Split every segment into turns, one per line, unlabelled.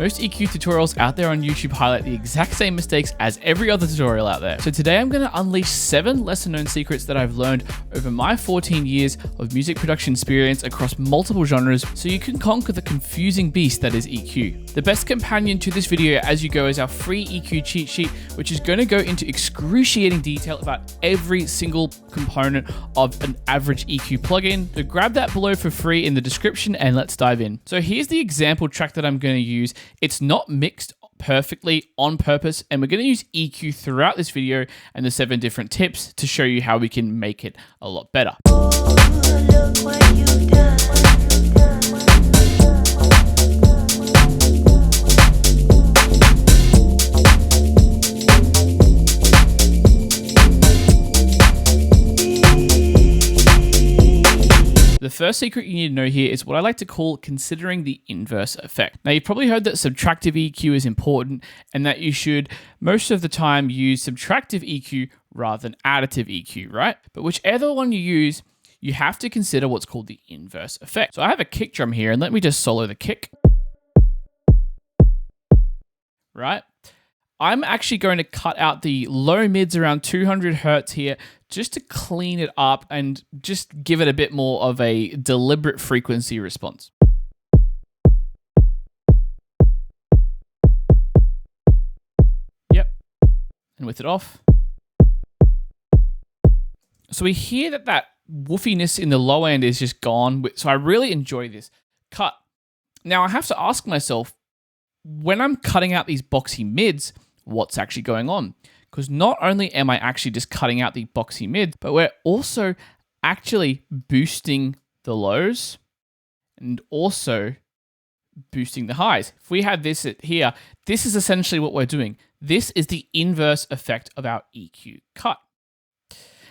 Most EQ tutorials out there on YouTube highlight the exact same mistakes as every other tutorial out there. So today I'm going to unleash 7 lesser known secrets that I've learned over my 14 years of music production experience across multiple genres so you can conquer the confusing beast that is EQ. The best companion to this video as you go is our free EQ cheat sheet, which is going to go into excruciating detail about every single component of an average EQ plugin. So grab that below for free in the description and let's dive in. So here's the example track that I'm going to use. It's not mixed perfectly on purpose, and we're going to use EQ throughout this video and the 7 different tips to show you how we can make it a lot better.
Look what you've done.
The first secret you need to know here is what I like to call considering the inverse effect. Now, you've probably heard that subtractive EQ is important and that you should most of the time use subtractive EQ rather than additive EQ, right? But whichever one you use, you have to consider what's called the inverse effect. So I have a kick drum here, and let me just solo the kick. Right? I'm actually going to cut out the low mids around 200 hertz here just to clean it up and just give it a bit more of a deliberate frequency response. Yep. And with it off. So we hear that woofiness in the low end is just gone. So I really enjoy this cut. Now I have to ask myself, when I'm cutting out these boxy mids, what's actually going on? Because not only am I actually just cutting out the boxy mids, but we're also actually boosting the lows and also boosting the highs. If we had this here, this is essentially what we're doing. This is the inverse effect of our EQ cut.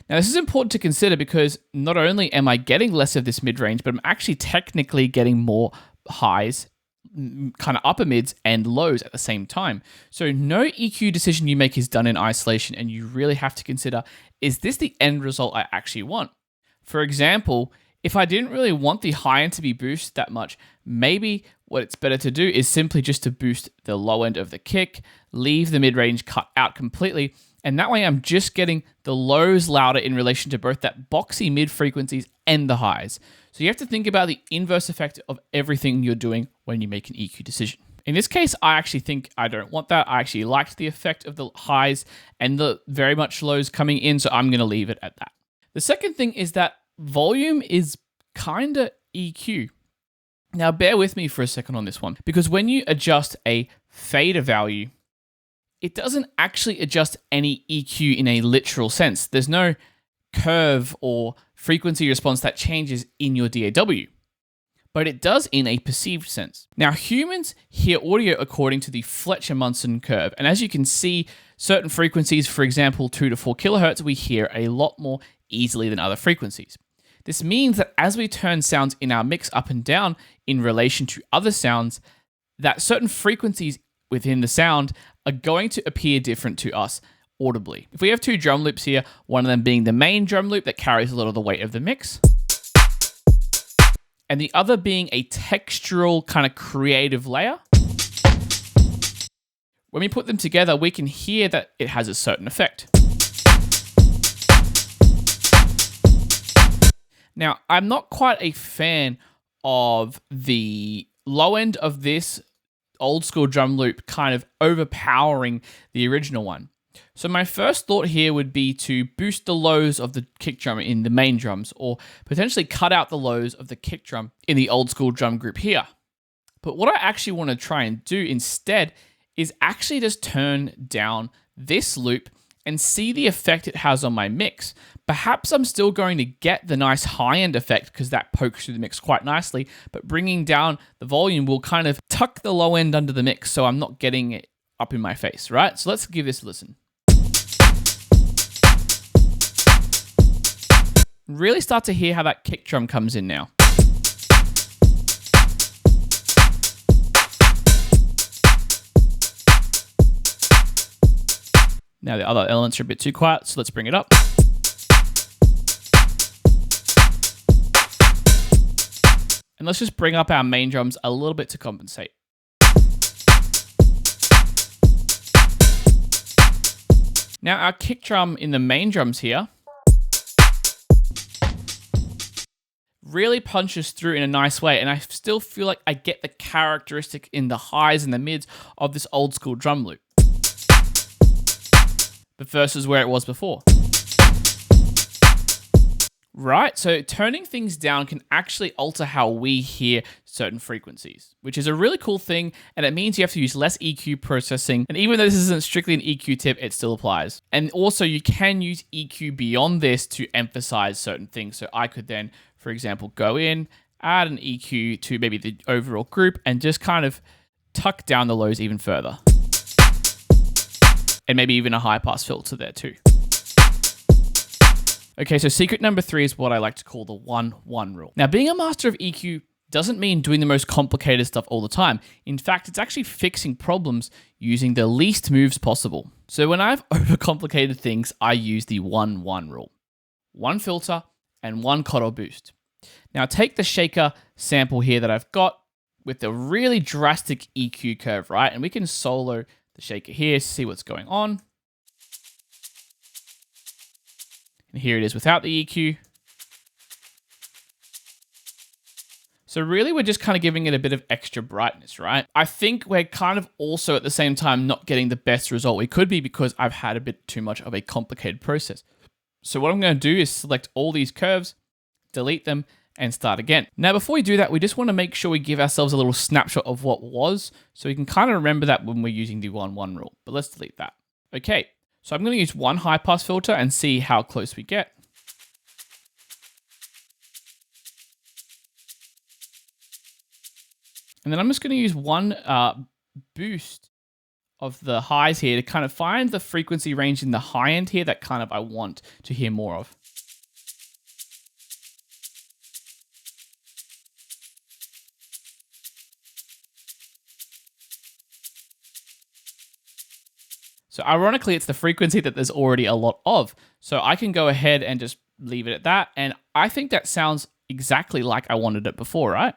Now, this is important to consider because not only am I getting less of this mid-range, but I'm actually technically getting more highs, kind of upper mids and lows at the same time. So no EQ decision you make is done in isolation, and you really have to consider, is this the end result I actually want? For example, if I didn't really want the high end to be boosted that much, maybe what it's better to do is simply just to boost the low end of the kick, leave the mid-range cut out completely, and that way I'm just getting the lows louder in relation to both that boxy mid frequencies and the highs. So you have to think about the inverse effect of everything you're doing when you make an EQ decision. In this case, I actually think I don't want that. I actually liked the effect of the highs and the very much lows coming in, so I'm going to leave it at that. The second thing is that volume is kind of EQ. Now, bear with me for a second on this one, because when you adjust a fader value, it doesn't actually adjust any EQ in a literal sense. There's no curve or frequency response that changes in your DAW, but it does in a perceived sense. Now, humans hear audio according to the Fletcher-Munson curve, and as you can see, certain frequencies, for example, 2 to 4 kilohertz, we hear a lot more easily than other frequencies. This means that as we turn sounds in our mix up and down in relation to other sounds, that certain frequencies within the sound are going to appear different to us audibly. If we have 2 drum loops here, one of them being the main drum loop that carries a lot of the weight of the mix, and the other being a textural kind of creative layer, when we put them together, we can hear that it has a certain effect. Now, I'm not quite a fan of the low end of this old school drum loop kind of overpowering the original one. So my first thought here would be to boost the lows of the kick drum in the main drums, or potentially cut out the lows of the kick drum in the old school drum group here. But what I actually want to try and do instead is actually just turn down this loop and see the effect it has on my mix. Perhaps I'm still going to get the nice high-end effect because that pokes through the mix quite nicely, but bringing down the volume will kind of tuck the low end under the mix so I'm not getting it up in my face, right? So let's give this a listen. Really start to hear how that kick drum comes in now. Now the other elements are a bit too quiet, so let's bring it up. And let's just bring up our main drums a little bit to compensate. Now our kick drum in the main drums here really punches through in a nice way, and I still feel like I get the characteristic in the highs and the mids of this old school drum loop, but versus where it was before. Right, so turning things down can actually alter how we hear certain frequencies, which is a really cool thing, and it means you have to use less EQ processing, and even though this isn't strictly an EQ tip, it still applies. And also you can use EQ beyond this to emphasize certain things, so I could then, for example, go in, add an EQ to maybe the overall group, and just kind of tuck down the lows even further. And maybe even a high pass filter there too. Okay, so secret number 3 is what I like to call the 1-1 rule. Now, being a master of EQ doesn't mean doing the most complicated stuff all the time. In fact, it's actually fixing problems using the least moves possible. So when I've overcomplicated things, I use the 1-1 rule. 1 filter and 1 cut or boost. Now take the shaker sample here that I've got with the really drastic EQ curve, right? And we can solo the shaker here to see what's going on. And here it is without the EQ. So really, we're just kind of giving it a bit of extra brightness, right? I think we're kind of also at the same time not getting the best result we could be because I've had a bit too much of a complicated process. So what I'm going to do is select all these curves, delete them, and start again. Now, before we do that, we just want to make sure we give ourselves a little snapshot of what was, so we can kind of remember that when we're using the 1-1 rule. But let's delete that. Okay. So I'm going to use 1 high pass filter and see how close we get. And then I'm just going to use 1 boost of the highs here to kind of find the frequency range in the high end here that kind of I want to hear more of. So ironically, it's the frequency that there's already a lot of. So I can go ahead and just leave it at that. And I think that sounds exactly like I wanted it before, right?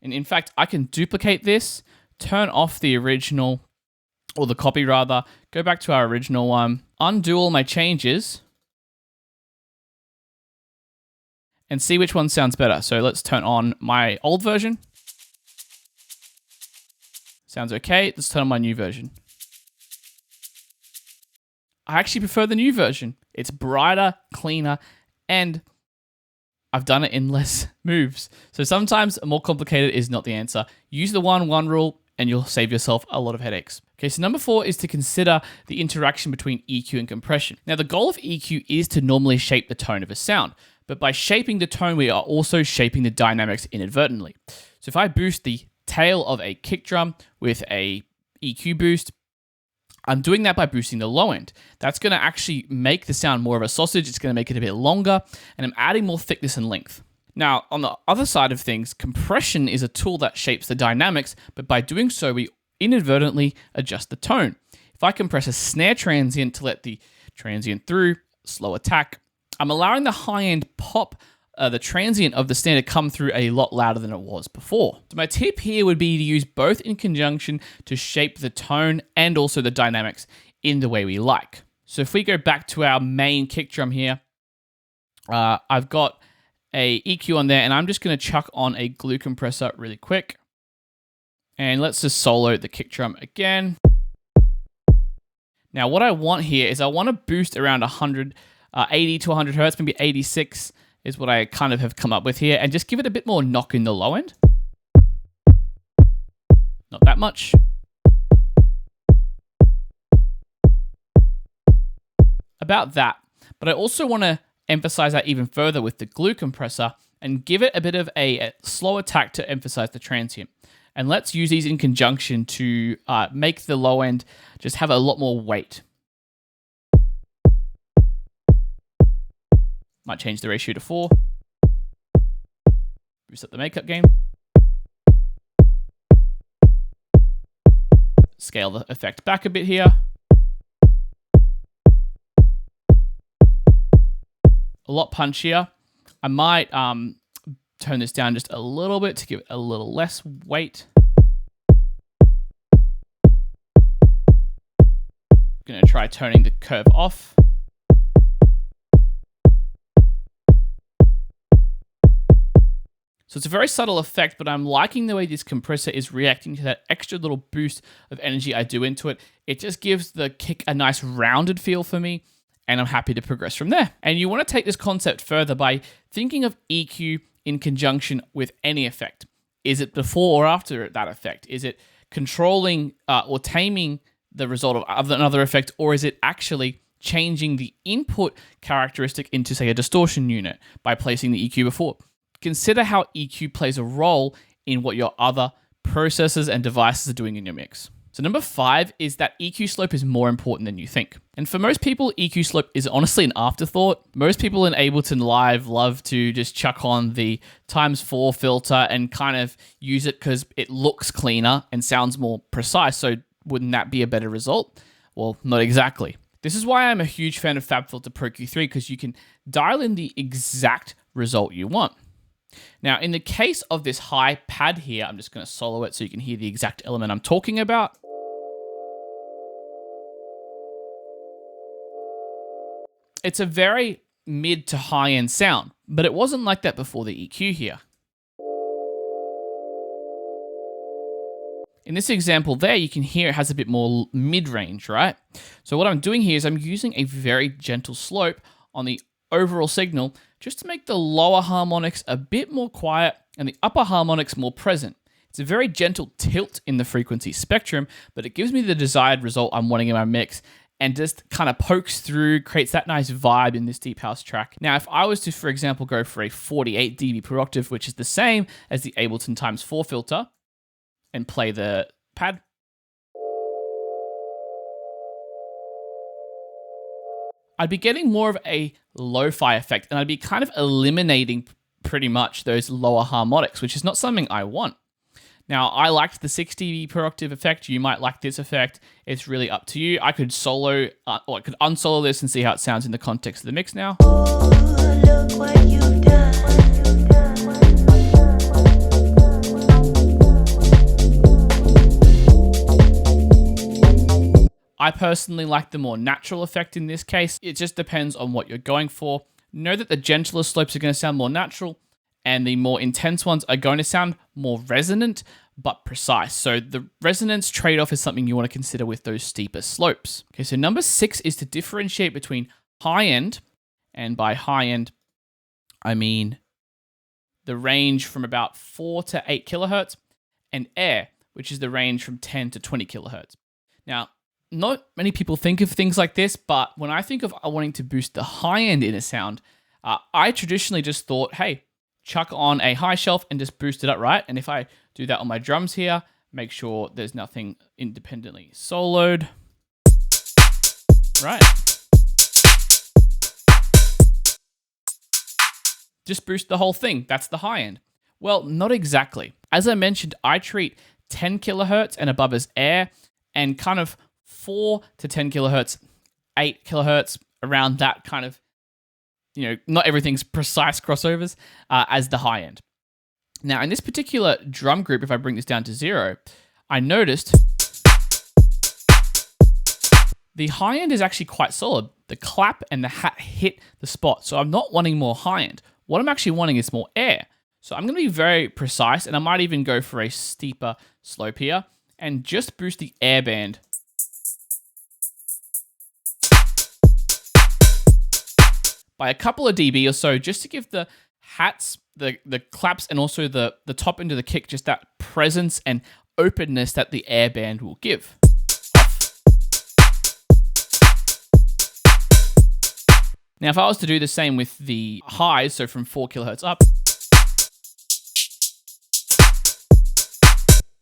And in fact, I can duplicate this, turn off the original, or the copy rather, go back to our original one, undo all my changes, and see which one sounds better. So let's turn on my old version. Sounds okay. Let's turn on my new version. I actually prefer the new version. It's brighter, cleaner, and I've done it in less moves. So sometimes more complicated is not the answer. Use the 1-1 rule and you'll save yourself a lot of headaches. Okay, so number 4 is to consider the interaction between EQ and compression. Now, the goal of EQ is to normally shape the tone of a sound, but by shaping the tone, we are also shaping the dynamics inadvertently. So if I boost the tail of a kick drum with a EQ boost, I'm doing that by boosting the low end. That's going to actually make the sound more of a sausage. It's going to make it a bit longer, and I'm adding more thickness and length. Now, on the other side of things, compression is a tool that shapes the dynamics, but by doing so, we inadvertently adjust the tone. If I compress a snare transient to let the transient through, slow attack, I'm allowing the high end pop the transient of the snare to come through a lot louder than it was before. So my tip here would be to use both in conjunction to shape the tone and also the dynamics in the way we like. So if we go back to our main kick drum here, I've got a EQ on there, and I'm just going to chuck on a glue compressor really quick. And let's just solo the kick drum again. Now what I want here is I want to boost around 100, 80 to 100 hertz, maybe 86 is what I kind of have come up with here, and just give it a bit more knock in the low end. Not that much. About that. But I also want to emphasize that even further with the glue compressor and give it a bit of a slow attack to emphasize the transient. And let's use these in conjunction to make the low end just have a lot more weight. Might change the ratio to 4. Boost up the makeup gain. Scale the effect back a bit here. A lot punchier. I might turn this down just a little bit to give it a little less weight. going to try turning the curve off. So it's a very subtle effect, but I'm liking the way this compressor is reacting to that extra little boost of energy I do into it. It just gives the kick a nice rounded feel for me, and I'm happy to progress from there. And you want to take this concept further by thinking of EQ in conjunction with any effect. Is it before or after that effect? Is it controlling or taming the result of another effect, or is it actually changing the input characteristic into, say, a distortion unit by placing the EQ before? Consider how EQ plays a role in what your other processors and devices are doing in your mix. So number 5 is that EQ slope is more important than you think. And for most people, EQ slope is honestly an afterthought. Most people in Ableton Live love to just chuck on the ×4 filter and kind of use it because it looks cleaner and sounds more precise. So wouldn't that be a better result? Well, not exactly. This is why I'm a huge fan of FabFilter Pro Q3, because you can dial in the exact result you want. Now, in the case of this high pad here, I'm just going to solo it so you can hear the exact element I'm talking about. It's a very mid to high end sound, but it wasn't like that before the EQ here. In this example there, you can hear it has a bit more mid-range, right? So what I'm doing here is I'm using a very gentle slope on the overall signal just to make the lower harmonics a bit more quiet and the upper harmonics more present. It's a very gentle tilt in the frequency spectrum, but it gives me the desired result I'm wanting in my mix and just kind of pokes through, creates that nice vibe in this deep house track. Now, if I was to, for example, go for a 48 dB per octave, which is the same as the Ableton ×4 filter, and play the pad, I'd be getting more of a lo-fi effect, and I'd be kind of eliminating pretty much those lower harmonics, which is not something I want. Now, I liked the 6 dB per octave effect. You might like this effect. It's really up to you. I could solo, or I could unsolo this and see how it sounds in the context of the mix now.
Oh, look what you've done.
I personally like the more natural effect in this case. It just depends on what you're going for. Know that the gentler slopes are going to sound more natural, and the more intense ones are going to sound more resonant, but precise. So the resonance trade-off is something you want to consider with those steeper slopes. Okay, so number 6 is to differentiate between high-end, and by high-end, I mean the range from about 4 to 8 kilohertz, and air, which is the range from 10 to 20 kilohertz. Now, not many people think of things like this, but when I think of wanting to boost the high end in a sound, I traditionally just thought, hey, chuck on a high shelf and just boost it up, right? And if I do that on my drums here, make sure there's nothing independently soloed, right? Just boost the whole thing. That's the high end. Well, not exactly. As I mentioned, I treat 10 kilohertz and above as air, and kind of 4 to 10 kilohertz, 8 kilohertz, around that kind of, not everything's precise crossovers, as the high end. Now, in this particular drum group, if I bring this down to 0, I noticed the high end is actually quite solid. The clap and the hat hit the spot. So I'm not wanting more high end. What I'm actually wanting is more air. So I'm going to be very precise, and I might even go for a steeper slope here and just boost the air band by a couple of dB or so, just to give the hats, the claps, and also the top end of the kick just that presence and openness that the air band will give. Now, if I was to do the same with the highs, so from 4 kilohertz up,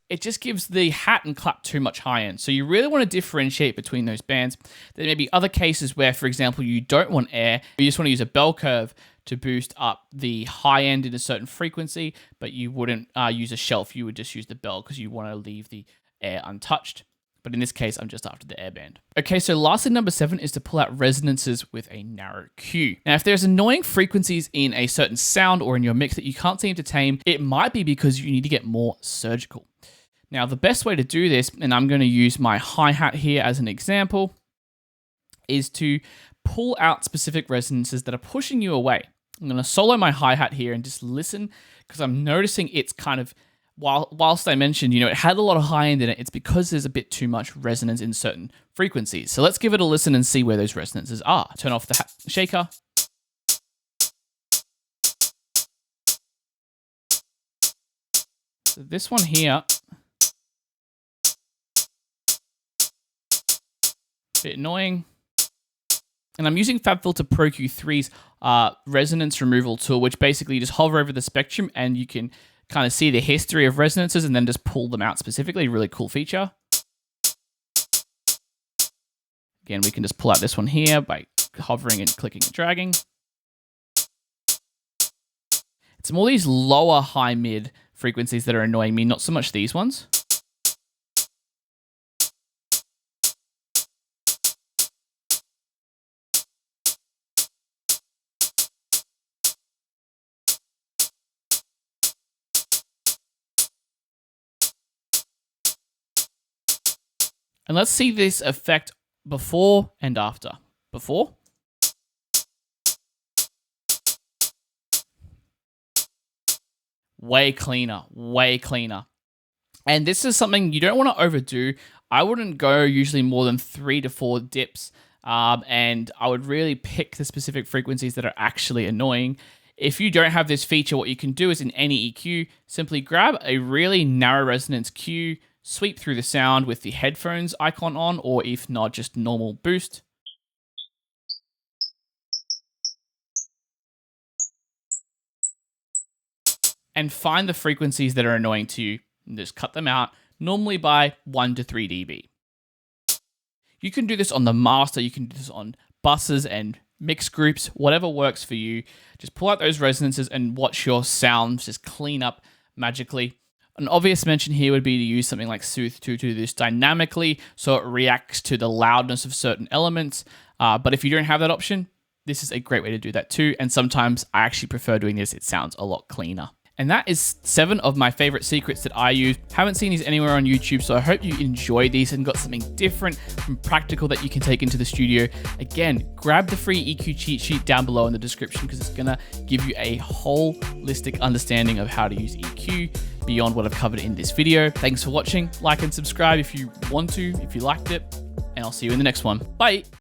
it just gives the hat and clap too much high end. So you really want to differentiate between those bands. There may be other cases where, for example, you don't want air. You just want to use a bell curve to boost up the high end in a certain frequency, but you wouldn't use a shelf. You would just use the bell because you want to leave the air untouched. But in this case, I'm just after the air band. Okay, so lastly, number 7 is to pull out resonances with a narrow Q. Now, if there's annoying frequencies in a certain sound or in your mix that you can't seem to tame, it might be because you need to get more surgical. Now, the best way to do this, and I'm going to use my hi-hat here as an example. is to pull out specific resonances that are pushing you away. I'm going to solo my hi-hat here and just listen, because I'm noticing it's kind of, whilst I mentioned, it had a lot of high end in it, it's because there's a bit too much resonance in certain frequencies. So let's give it a listen and see where those resonances are. Turn off the shaker. So this one here, a bit annoying. And I'm using FabFilter Pro Q3's resonance removal tool, which basically you just hover over the spectrum and you can kind of see the history of resonances and then just pull them out specifically. Really cool feature. Again, we can just pull out this one here by hovering and clicking and dragging. It's more these lower high mid frequencies that are annoying me, not so much these ones. And let's see this effect before and after. Before. Way cleaner, way cleaner. And this is something you don't want to overdo. I wouldn't go usually more than 3 to 4 dips. And I would really pick the specific frequencies that are actually annoying. If you don't have this feature, what you can do is in any EQ, simply grab a really narrow resonance cue, sweep through the sound with the headphones icon on, or if not, just normal boost. And find the frequencies that are annoying to you and just cut them out, normally by 1 to 3 dB. You can do this on the master, you can do this on buses and mix groups, whatever works for you. Just pull out those resonances and watch your sounds just clean up magically. An obvious mention here would be to use something like Sooth to do this dynamically, so it reacts to the loudness of certain elements. But if you don't have that option, this is a great way to do that too. And sometimes I actually prefer doing this. It sounds a lot cleaner. And that is 7 of my favorite secrets that I use. Haven't seen these anywhere on YouTube, so I hope you enjoy these and got something different and practical that you can take into the studio. Again, grab the free EQ cheat sheet down below in the description, because it's gonna give you a holistic understanding of how to use EQ beyond what I've covered in this video. Thanks for watching. Like and subscribe if you want to, if you liked it, and I'll see you in the next one. Bye.